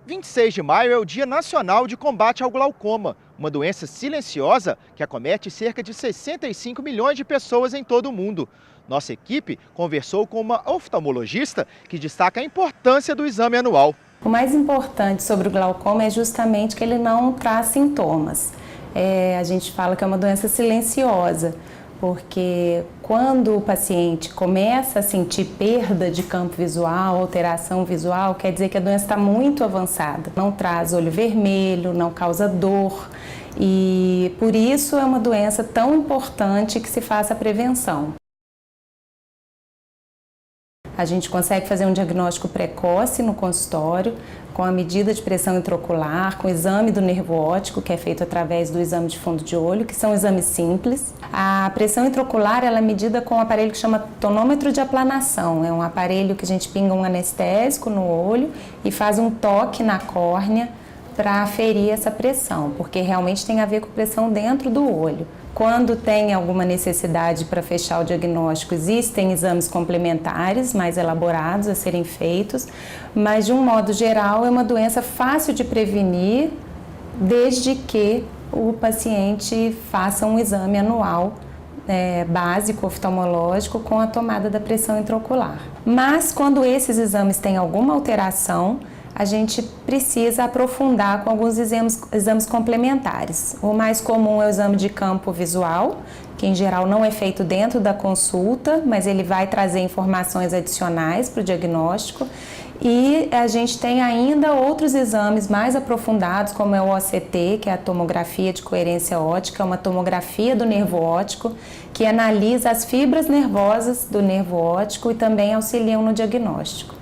26 de maio é o Dia Nacional de Combate ao Glaucoma, uma doença silenciosa que acomete cerca de 65 milhões de pessoas em todo o mundo. Nossa equipe conversou com uma oftalmologista que destaca a importância do exame anual. O mais importante sobre o glaucoma é justamente que ele não traz sintomas. A gente fala que é uma doença silenciosa, porque quando o paciente começa a sentir perda de campo visual, alteração visual, quer dizer que a doença está muito avançada. Não traz olho vermelho, não causa dor e por isso é uma doença tão importante que se faça a prevenção. A gente consegue fazer um diagnóstico precoce no consultório, com a medida de pressão intraocular, com o exame do nervo óptico, que é feito através do exame de fundo de olho, que são exames simples. A pressão intraocular ela é medida com um aparelho que chama tonômetro de aplanação. É um aparelho que a gente pinga um anestésico no olho e faz um toque na córnea para aferir essa pressão, porque realmente tem a ver com pressão dentro do olho. Quando tem alguma necessidade para fechar o diagnóstico, existem exames complementares mais elaborados a serem feitos, mas de um modo geral é uma doença fácil de prevenir, desde que o paciente faça um exame anual básico oftalmológico com a tomada da pressão intraocular. Mas quando esses exames têm alguma alteração, a gente precisa aprofundar com alguns exames complementares. O mais comum é o exame de campo visual, que em geral não é feito dentro da consulta, mas ele vai trazer informações adicionais para o diagnóstico. E a gente tem ainda outros exames mais aprofundados, como é o OCT, que é a tomografia de coerência óptica, uma tomografia do nervo óptico, que analisa as fibras nervosas do nervo óptico e também auxiliam no diagnóstico.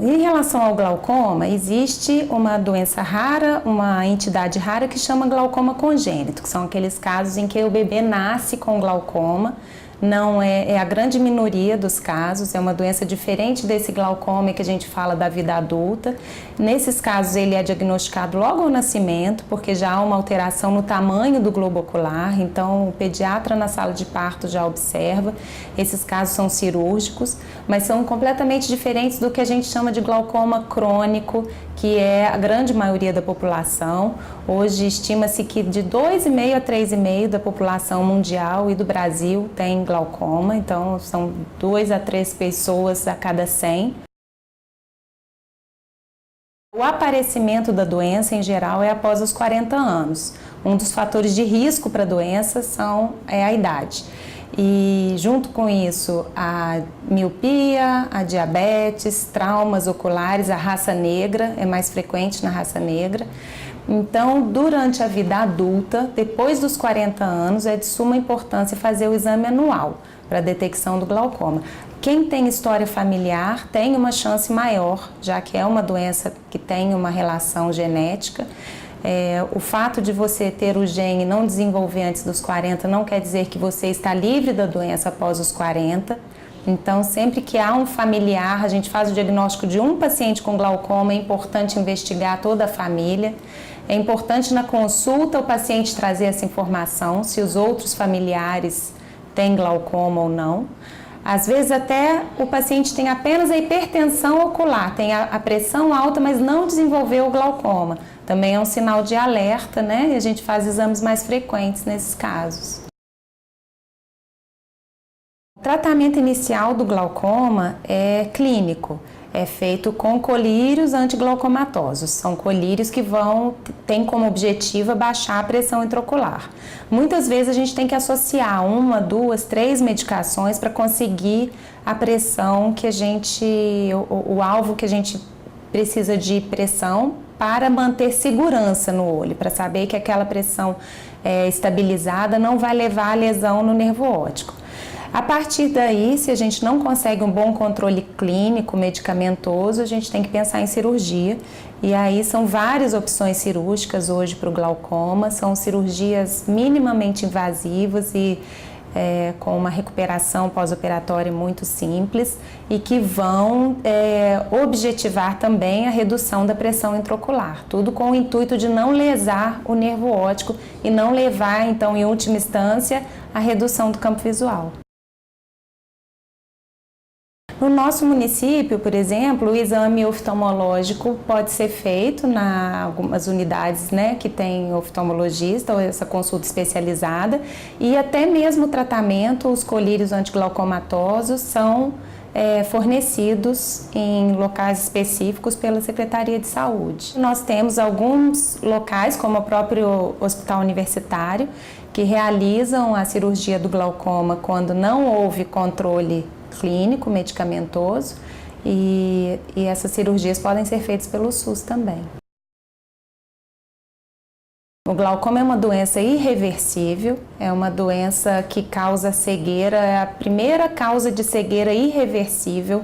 Em relação ao glaucoma, existe uma doença rara, uma entidade rara que chama glaucoma congênito, que são aqueles casos em que o bebê nasce com glaucoma. Não é a grande minoria dos casos, é uma doença diferente desse glaucoma que a gente fala da vida adulta. Nesses casos ele é diagnosticado logo ao nascimento, porque já há uma alteração no tamanho do globo ocular, então o pediatra na sala de parto já observa. Esses casos são cirúrgicos, mas são completamente diferentes do que a gente chama de glaucoma crônico, que é a grande maioria da população. Hoje estima-se que de 2,5 a 3,5 da população mundial e do Brasil tem glaucoma, então são 2 a 3 pessoas a cada 100. O aparecimento da doença, em geral, é após os 40 anos. Um dos fatores de risco para a doença é a idade. E junto com isso, a miopia, a diabetes, traumas oculares, a raça negra, é mais frequente na raça negra. Então, durante a vida adulta, depois dos 40 anos, é de suma importância fazer o exame anual para a detecção do glaucoma. Quem tem história familiar tem uma chance maior, já que é uma doença que tem uma relação genética. O fato de você ter o gene e não desenvolver antes dos 40 não quer dizer que você está livre da doença após os 40. Então, sempre que há um familiar, a gente faz o diagnóstico de um paciente com glaucoma, é importante investigar toda a família. É importante na consulta o paciente trazer essa informação, se os outros familiares têm glaucoma ou não. Às vezes até o paciente tem apenas a hipertensão ocular, tem a pressão alta, mas não desenvolveu o glaucoma. Também é um sinal de alerta, né? E a gente faz exames mais frequentes nesses casos. O tratamento inicial do glaucoma é clínico. É feito com colírios antiglaucomatosos. São colírios que têm como objetivo baixar a pressão intraocular. Muitas vezes a gente tem que associar 1, 2, 3 medicações para conseguir a pressão que o alvo que a gente precisa de pressão para manter segurança no olho, para saber que aquela pressão estabilizada não vai levar à lesão no nervo óptico. A partir daí, se a gente não consegue um bom controle clínico, medicamentoso, a gente tem que pensar em cirurgia. E aí são várias opções cirúrgicas hoje para o glaucoma, são cirurgias minimamente invasivas e com uma recuperação pós-operatória muito simples e que vão objetivar também a redução da pressão intraocular. Tudo com o intuito de não lesar o nervo óptico e não levar, então, em última instância, à redução do campo visual. No nosso município, por exemplo, o exame oftalmológico pode ser feito em algumas unidades, né, que tem oftalmologista ou essa consulta especializada, e até mesmo o tratamento, os colírios antiglaucomatosos são fornecidos em locais específicos pela Secretaria de Saúde. Nós temos alguns locais, como o próprio Hospital Universitário, que realizam a cirurgia do glaucoma quando não houve controle clínico, medicamentoso, e essas cirurgias podem ser feitas pelo SUS também. O glaucoma é uma doença irreversível, é uma doença que causa cegueira, é a primeira causa de cegueira irreversível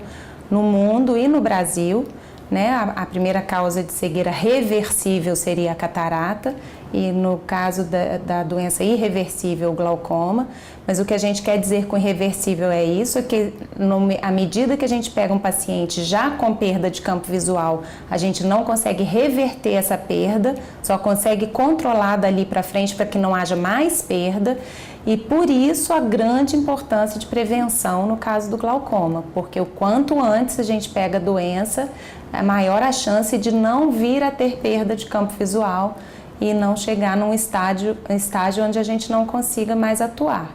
no mundo e no Brasil, né? A primeira causa de cegueira reversível seria a catarata, e no caso da doença irreversível, o glaucoma. Mas o que a gente quer dizer com irreversível é isso, é que à medida que a gente pega um paciente já com perda de campo visual, a gente não consegue reverter essa perda, só consegue controlar dali para frente para que não haja mais perda. E por isso a grande importância de prevenção no caso do glaucoma, porque o quanto antes a gente pega a doença, é maior a chance de não vir a ter perda de campo visual e não chegar num estágio onde a gente não consiga mais atuar.